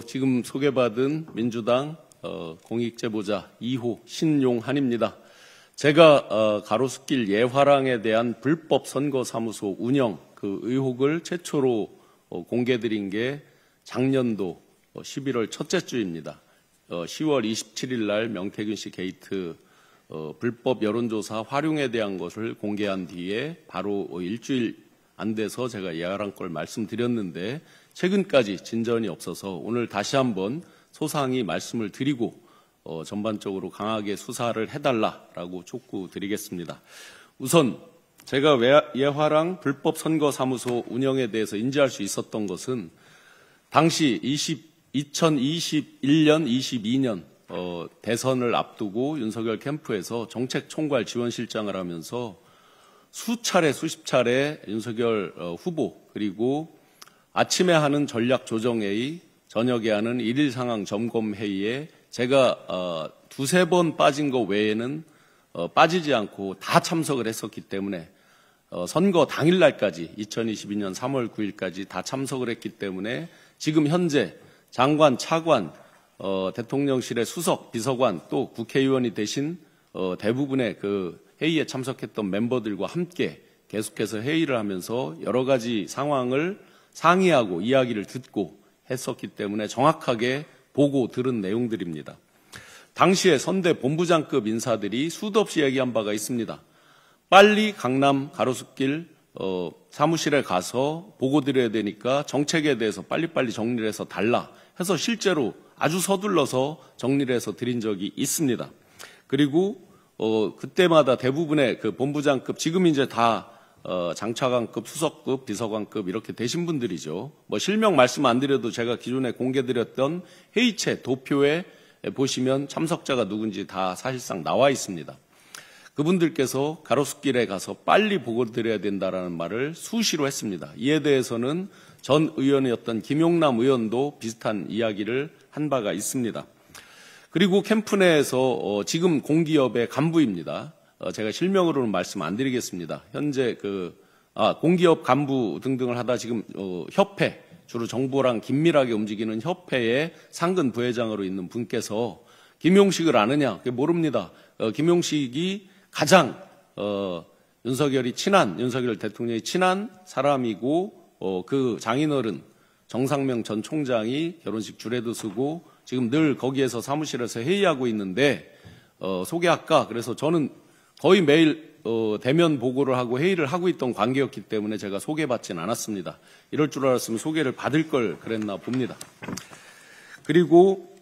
지금 소개받은 민주당 공익제보자 2호 신용한입니다. 제가 가로수길 예화랑에 대한 불법 선거사무소 운영 그 의혹을 최초로 공개드린 게 작년도 11월 첫째 주입니다. 10월 27일 날 명태균 씨 게이트 불법 여론조사 활용에 대한 것을 공개한 뒤에 바로 일주일 안 돼서 제가 예화랑 걸 말씀드렸는데 최근까지 진전이 없어서 오늘 다시 한번 소상히 말씀을 드리고 전반적으로 강하게 수사를 해달라라고 촉구드리겠습니다. 우선 제가 예화랑 불법 선거사무소 운영에 대해서 인지할 수 있었던 것은 당시 2021년, 22년 대선을 앞두고 윤석열 캠프에서 정책총괄 지원실장을 하면서 수십 차례 윤석열 후보 그리고 아침에 하는 전략조정회의, 저녁에 하는 일일 상황 점검회의에 제가 두세 번 빠진 거 외에는 빠지지 않고 다 참석을 했었기 때문에 선거 당일날까지 2022년 3월 9일까지 다 참석을 했기 때문에 지금 현재 장관, 차관, 대통령실의 수석, 비서관 또 국회의원이 되신 대부분의 그 회의에 참석했던 멤버들과 함께 계속해서 회의를 하면서 여러 가지 상황을 상의하고 이야기를 듣고 했었기 때문에 정확하게 보고 들은 내용들입니다. 당시에 선대 본부장급 인사들이 수도 없이 얘기한 바가 있습니다. 빨리 강남 가로수길 사무실에 가서 보고 드려야 되니까 정책에 대해서 빨리빨리 정리를 해서 달라 해서 실제로 아주 서둘러서 정리를 해서 드린 적이 있습니다. 그리고 그때마다 대부분의 그 본부장급 지금 이제 다 장차관급, 수석급, 비서관급 이렇게 되신 분들이죠. 뭐 실명 말씀 안 드려도 제가 기존에 공개드렸던 회의체 도표에 보시면 참석자가 누군지 다 사실상 나와 있습니다. 그분들께서 가로수길에 가서 빨리 보고 드려야 된다라는 말을 수시로 했습니다. 이에 대해서는 전 의원이었던 김용남 의원도 비슷한 이야기를 한 바가 있습니다. 그리고 캠프 내에서 지금 공기업의 간부입니다. 제가 실명으로는 말씀 안 드리겠습니다. 현재 공기업 간부 등등을 하다 지금 협회, 주로 정부랑 긴밀하게 움직이는 협회의 상근 부회장으로 있는 분께서 김용식을 아느냐? 그게 모릅니다. 김용식이 가장 윤석열 대통령이 친한 사람이고 그 장인어른 정상명 전 총장이 결혼식 주례도 쓰고 지금 늘 거기에서 사무실에서 회의하고 있는데 소개할까? 그래서 저는 거의 매일 대면 보고를 하고 회의를 하고 있던 관계였기 때문에 제가 소개받진 않았습니다. 이럴 줄 알았으면 소개를 받을 걸 그랬나 봅니다. 그리고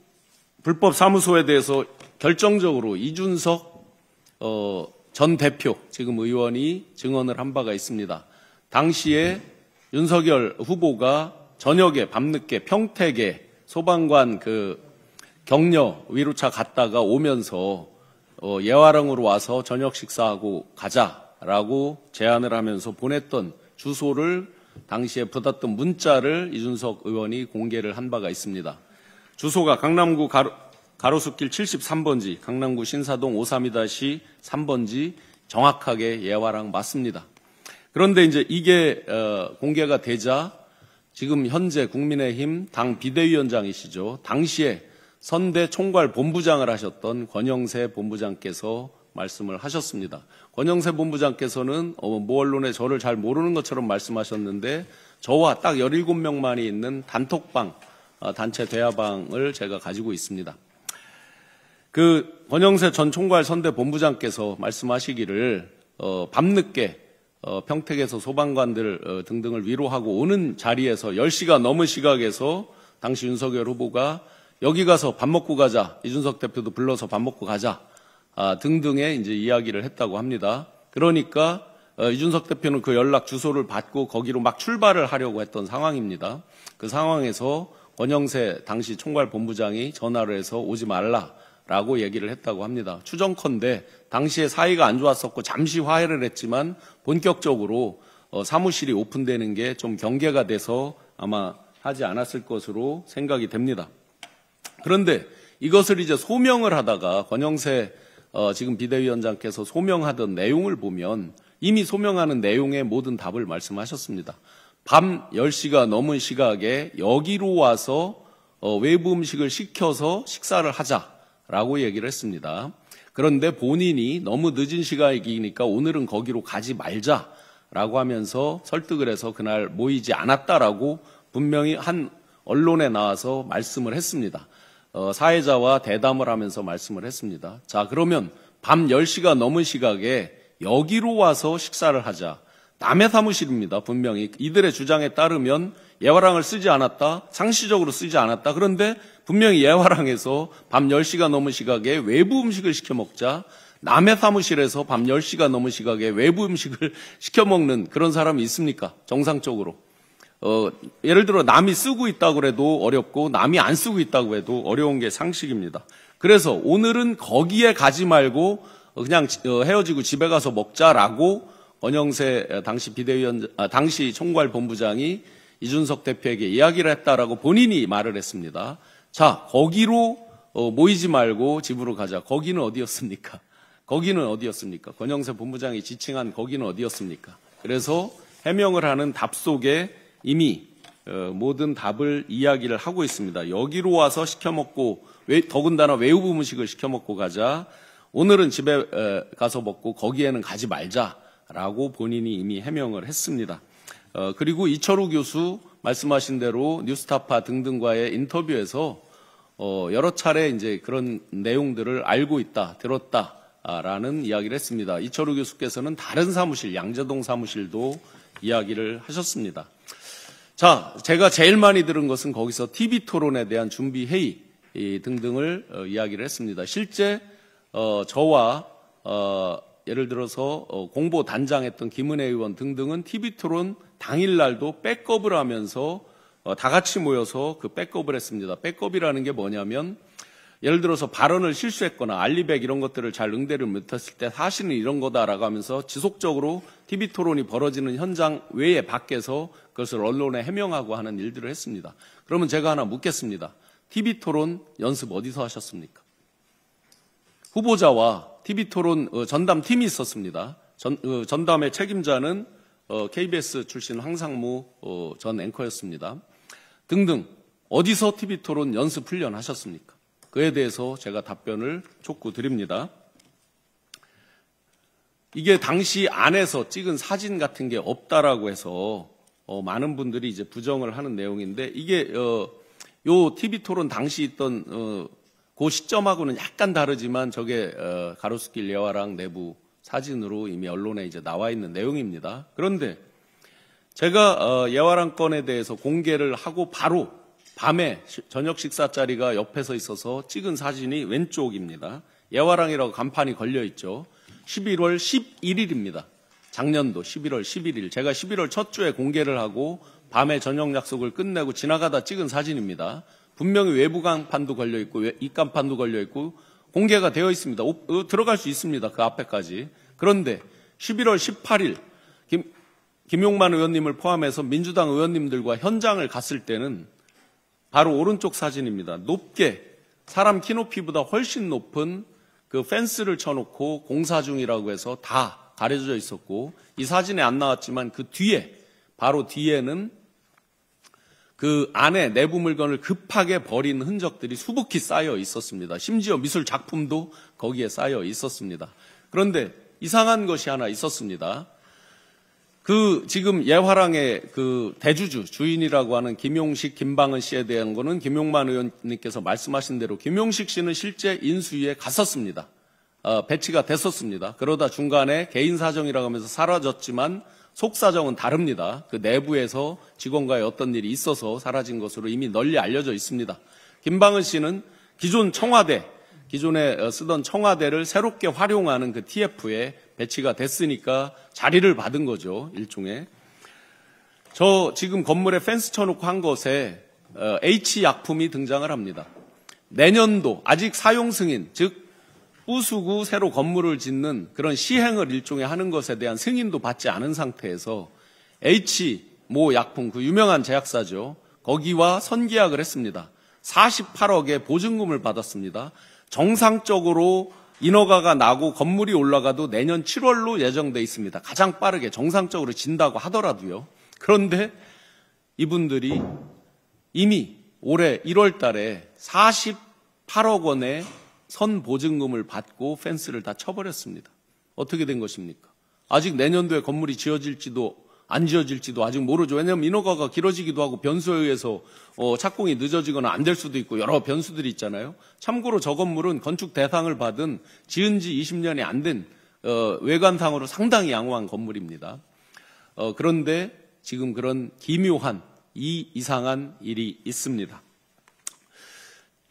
불법 사무소에 대해서 결정적으로 이준석 전 대표 지금 의원이 증언을 한 바가 있습니다. 당시에 윤석열 후보가 저녁에 밤늦게 평택에 소방관 격려 위로차 갔다가 오면서 예화랑으로 와서 저녁 식사하고 가자라고 제안을 하면서 보냈던 주소를 당시에 받았던 문자를 이준석 의원이 공개를 한 바가 있습니다. 주소가 강남구 가로수길 73번지, 강남구 신사동 532-3번지 정확하게 예화랑 맞습니다. 그런데 이제 이게 공개가 되자 지금 현재 국민의힘 당 비대위원장이시죠. 당시에 선대 총괄 본부장을 하셨던 권영세 본부장께서 말씀을 하셨습니다. 권영세 본부장께서는 모 언론에 저를 잘 모르는 것처럼 말씀하셨는데 저와 딱 17명만이 있는 단톡방, 단체 대화방을 제가 가지고 있습니다. 그 권영세 전 총괄 선대 본부장께서 말씀하시기를 밤늦게 평택에서 소방관들 등등을 위로하고 오는 자리에서 10시가 넘은 시각에서 당시 윤석열 후보가 여기 가서 밥 먹고 가자, 이준석 대표도 불러서 밥 먹고 가자 등등의 이제 이야기를 했다고 합니다. 그러니까 이준석 대표는 그 연락 주소를 받고 거기로 막 출발을 하려고 했던 상황입니다. 그 상황에서 권영세 당시 총괄 본부장이 전화를 해서 오지 말라라고 얘기를 했다고 합니다. 추정컨대 당시에 사이가 안 좋았었고 잠시 화해를 했지만 본격적으로 사무실이 오픈되는 게 좀 경계가 돼서 아마 하지 않았을 것으로 생각이 됩니다. 그런데 이것을 이제 소명을 하다가 권영세 지금 비대위원장께서 소명하던 내용을 보면 이미 소명하는 내용의 모든 답을 말씀하셨습니다. 밤 10시가 넘은 시각에 여기로 와서 외부 음식을 시켜서 식사를 하자라고 얘기를 했습니다. 그런데 본인이 너무 늦은 시각이니까 오늘은 거기로 가지 말자라고 하면서 설득을 해서 그날 모이지 않았다라고 분명히 한 언론에 나와서 말씀을 했습니다. 사회자와 대담을 하면서 말씀을 했습니다. 자, 그러면 밤 10시가 넘은 시각에 여기로 와서 식사를 하자. 남의 사무실입니다. 분명히 이들의 주장에 따르면 예화랑을 쓰지 않았다. 상시적으로 쓰지 않았다. 그런데 분명히 예화랑에서 밤 10시가 넘은 시각에 외부 음식을 시켜 먹자. 남의 사무실에서 밤 10시가 넘은 시각에 외부 음식을 시켜 먹는 그런 사람이 있습니까? 정상적으로. 예를 들어 남이 쓰고 있다고 해도 어렵고 남이 안 쓰고 있다고 해도 어려운 게 상식입니다. 그래서 오늘은 거기에 가지 말고 그냥 헤어지고 집에 가서 먹자라고 원영세 당시 총괄본부장이 이준석 대표에게 이야기를 했다라고 본인이 말을 했습니다. 자, 거기로 모이지 말고 집으로 가자. 거기는 어디였습니까? 거기는 어디였습니까? 권영세 본부장이 지칭한 거기는 어디였습니까? 그래서 해명을 하는 답 속에 이미 모든 답을 이야기를 하고 있습니다. 여기로 와서 시켜 먹고 더군다나 외부 음식을 시켜 먹고 가자. 오늘은 집에 가서 먹고 거기에는 가지 말자라고 본인이 이미 해명을 했습니다. 그리고 이철우 교수 말씀하신 대로 뉴스타파 등등과의 인터뷰에서 여러 차례 이제 그런 내용들을 알고 있다, 들었다라는 이야기를 했습니다. 이철우 교수께서는 다른 사무실, 양재동 사무실도 이야기를 하셨습니다. 자, 제가 제일 많이 들은 것은 거기서 TV 토론에 대한 준비 회의 등등을 이야기를 했습니다. 실제 저와 예를 들어서 공보 단장했던 김은혜 의원 등등은 TV 토론 당일날도 백업을 하면서 다 같이 모여서 그 백업을 했습니다. 백업이라는 게 뭐냐면 예를 들어서 발언을 실수했거나 알리백 이런 것들을 잘 응대를 못했을 때 사실은 이런 거다라고 하면서 지속적으로 TV 토론이 벌어지는 현장 외에 밖에서 그것을 언론에 해명하고 하는 일들을 했습니다. 그러면 제가 하나 묻겠습니다. TV 토론 연습 어디서 하셨습니까? 후보자와 TV 토론 전담 팀이 있었습니다. 전담의 책임자는 KBS 출신 황상무 전 앵커였습니다. 등등 어디서 TV 토론 연습 훈련 하셨습니까? 그에 대해서 제가 답변을 촉구드립니다. 이게 당시 안에서 찍은 사진 같은 게 없다라고 해서 많은 분들이 이제 부정을 하는 내용인데 이게 요 TV 토론 당시 있던 그 시점하고는 약간 다르지만 저게 가로수길 예화랑 내부 사진으로 이미 언론에 이제 나와 있는 내용입니다. 그런데 제가 예화랑 건에 대해서 공개를 하고 바로 밤에 저녁 식사 자리가 옆에서 있어서 찍은 사진이 왼쪽입니다. 예화랑이라고 간판이 걸려 있죠. 11월 11일입니다. 작년도 11월 11일. 제가 11월 첫 주에 공개를 하고 밤에 저녁 약속을 끝내고 지나가다 찍은 사진입니다. 분명히 외부 간판도 걸려 있고 입간판도 걸려 있고 공개가 되어 있습니다. 들어갈 수 있습니다. 그 앞에까지. 그런데 11월 18일 김용만 의원님을 포함해서 민주당 의원님들과 현장을 갔을 때는 바로 오른쪽 사진입니다. 높게 사람 키높이보다 훨씬 높은 그 펜스를 쳐놓고 공사 중이라고 해서 다 가려져 있었고 이 사진에 안 나왔지만 그 뒤에 바로 뒤에는 그 안에 내부 물건을 급하게 버린 흔적들이 수북히 쌓여 있었습니다. 심지어 미술 작품도 거기에 쌓여 있었습니다. 그런데 이상한 것이 하나 있었습니다. 그 지금 예화랑의 그 대주주 주인이라고 하는 김용식, 김방은 씨에 대한 거는 김용만 의원님께서 말씀하신 대로 김용식 씨는 실제 인수위에 갔었습니다. 배치가 됐었습니다. 그러다 중간에 개인 사정이라고 하면서 사라졌지만 속 사정은 다릅니다. 그 내부에서 직원과의 어떤 일이 있어서 사라진 것으로 이미 널리 알려져 있습니다. 김방은 씨는 기존에 쓰던 청와대를 새롭게 활용하는 그 TF에 배치가 됐으니까 자리를 받은 거죠. 일종의. 저 지금 건물에 펜스 쳐놓고 한 것에 H약품이 등장을 합니다. 내년도 아직 사용 승인, 즉 부수고 새로 건물을 짓는 그런 시행을 일종의 하는 것에 대한 승인도 받지 않은 상태에서 H모 약품, 그 유명한 제약사죠. 거기와 선계약을 했습니다. 48억의 보증금을 받았습니다. 정상적으로 인허가가 나고 건물이 올라가도 내년 7월로 예정돼 있습니다. 가장 빠르게 정상적으로 진다고 하더라도요. 그런데 이분들이 이미 올해 1월 달에 48억 원의 선보증금을 받고 펜스를 다 쳐버렸습니다. 어떻게 된 것입니까? 아직 내년도에 건물이 지어질지도 안 지어질지도 아직 모르죠. 왜냐하면 인허가가 길어지기도 하고 변수에 의해서 착공이 늦어지거나 안 될 수도 있고 여러 변수들이 있잖아요. 참고로 저 건물은 건축 대상을 받은 지은 지 20년이 안 된 외관상으로 상당히 양호한 건물입니다. 그런데 지금 그런 기묘한 이상한 일이 있습니다.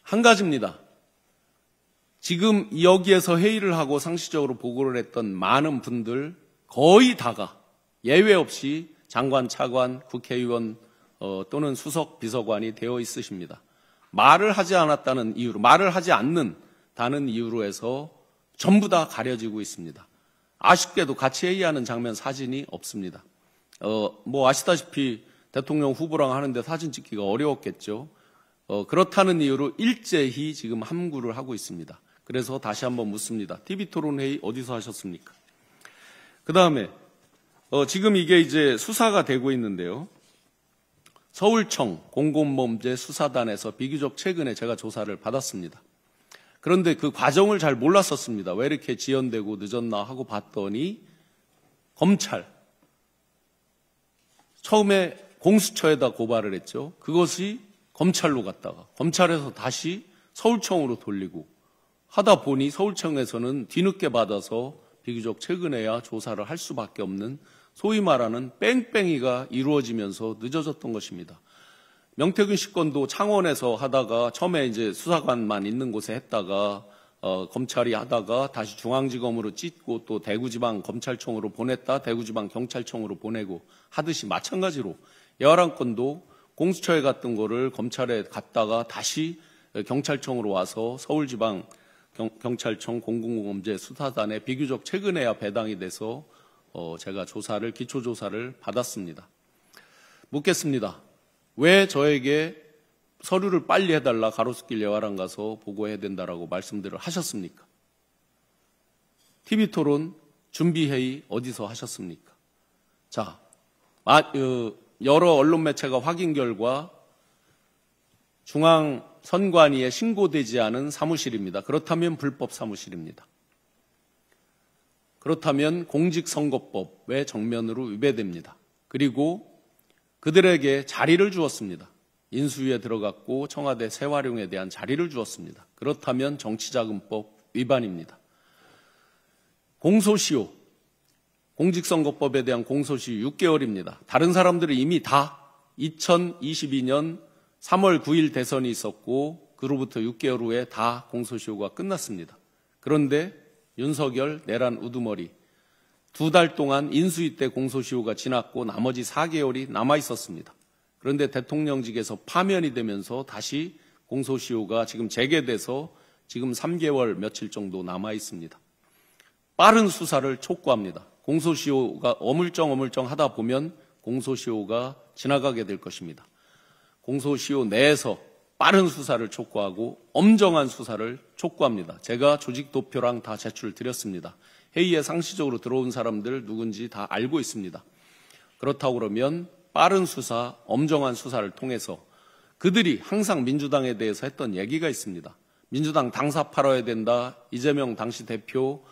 한 가지입니다. 지금 여기에서 회의를 하고 상시적으로 보고를 했던 많은 분들 거의 다가 예외 없이 장관, 차관, 국회의원 또는 수석, 비서관이 되어 있으십니다. 말을 하지 않았다는 이유로, 말을 하지 않는다는 이유로 해서 전부 다 가려지고 있습니다. 아쉽게도 같이 회의하는 장면 사진이 없습니다. 아시다시피 대통령 후보랑 하는데 사진 찍기가 어려웠겠죠. 그렇다는 이유로 일제히 지금 함구를 하고 있습니다. 그래서 다시 한번 묻습니다. TV토론회의 어디서 하셨습니까? 그 다음에 지금 이게 이제 수사가 되고 있는데요. 서울청 공공범죄 수사단에서 비교적 최근에 제가 조사를 받았습니다. 그런데 그 과정을 잘 몰랐었습니다. 왜 이렇게 지연되고 늦었나 하고 봤더니 검찰, 처음에 공수처에다 고발을 했죠. 그것이 검찰로 갔다가 검찰에서 다시 서울청으로 돌리고 하다 보니 서울청에서는 뒤늦게 받아서 비교적 최근에야 조사를 할 수밖에 없는 소위 말하는 뺑뺑이가 이루어지면서 늦어졌던 것입니다. 명태균 씨 건도 창원에서 하다가 처음에 이제 수사관만 있는 곳에 했다가 검찰이 하다가 다시 중앙지검으로 찢고 또 대구지방검찰청으로 보냈다 대구지방경찰청으로 보내고 하듯이 마찬가지로 여하란 건도 공수처에 갔던 거를 검찰에 갔다가 다시 경찰청으로 와서 서울지방경찰청 공공범죄 수사단에 비교적 최근에야 배당이 돼서 제가 기초조사를 받았습니다. 묻겠습니다. 왜 저에게 서류를 빨리 해달라 가로수길 여하란 가서 보고해야 된다라고 말씀들을 하셨습니까? TV토론 준비회의 어디서 하셨습니까? 자, 여러 언론 매체가 확인 결과 중앙선관위에 신고되지 않은 사무실입니다. 그렇다면 불법 사무실입니다. 그렇다면 공직선거법의 정면으로 위배됩니다. 그리고 그들에게 자리를 주었습니다. 인수위에 들어갔고 청와대 세활용에 대한 자리를 주었습니다. 그렇다면 정치자금법 위반입니다. 공소시효, 공직선거법에 대한 공소시효 6개월입니다. 다른 사람들은 이미 다 2022년 3월 9일 대선이 있었고 그로부터 6개월 후에 다 공소시효가 끝났습니다. 그런데 윤석열 내란 우두머리 2달 동안 인수위 때 공소시효가 지났고 나머지 4개월이 남아 있었습니다. 그런데 대통령직에서 파면이 되면서 다시 공소시효가 지금 재개돼서 지금 3개월 며칠 정도 남아 있습니다. 빠른 수사를 촉구합니다. 공소시효가 어물쩡 하다 보면 공소시효가 지나가게 될 것입니다. 공소시효 내에서 빠른 수사를 촉구하고 엄정한 수사를 촉구합니다. 제가 조직도표랑 다 제출드렸습니다. 회의에 상시적으로 들어온 사람들 누군지 다 알고 있습니다. 그렇다고 그러면 빠른 수사, 엄정한 수사를 통해서 그들이 항상 민주당에 대해서 했던 얘기가 있습니다. 민주당 당사팔아야 된다. 이재명 당시 대표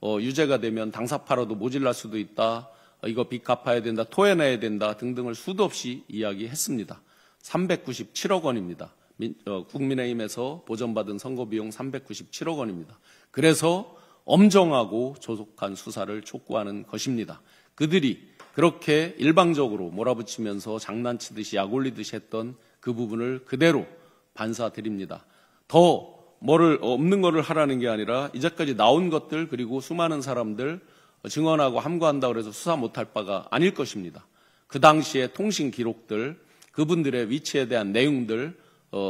유죄가 되면 당사팔아도 모질랄 수도 있다. 이거 빚 갚아야 된다. 토해내야 된다. 등등을 수도 없이 이야기했습니다. 397억 원입니다. 국민의힘에서 보전받은 선거비용 397억 원입니다. 그래서 엄정하고 조속한 수사를 촉구하는 것입니다. 그들이 그렇게 일방적으로 몰아붙이면서 장난치듯이 약올리듯이 했던 그 부분을 그대로 반사드립니다. 더 없는 거를 하라는 게 아니라 이제까지 나온 것들 그리고 수많은 사람들 증언하고 함구한다고 해서 수사 못할 바가 아닐 것입니다. 그 당시의 통신 기록들, 그분들의 위치에 대한 내용들,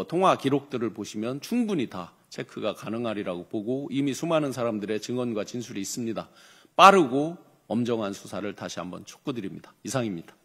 통화 기록들을 보시면 충분히 다 체크가 가능하리라고 보고 이미 수많은 사람들의 증언과 진술이 있습니다. 빠르고 엄정한 수사를 다시 한번 촉구드립니다. 이상입니다.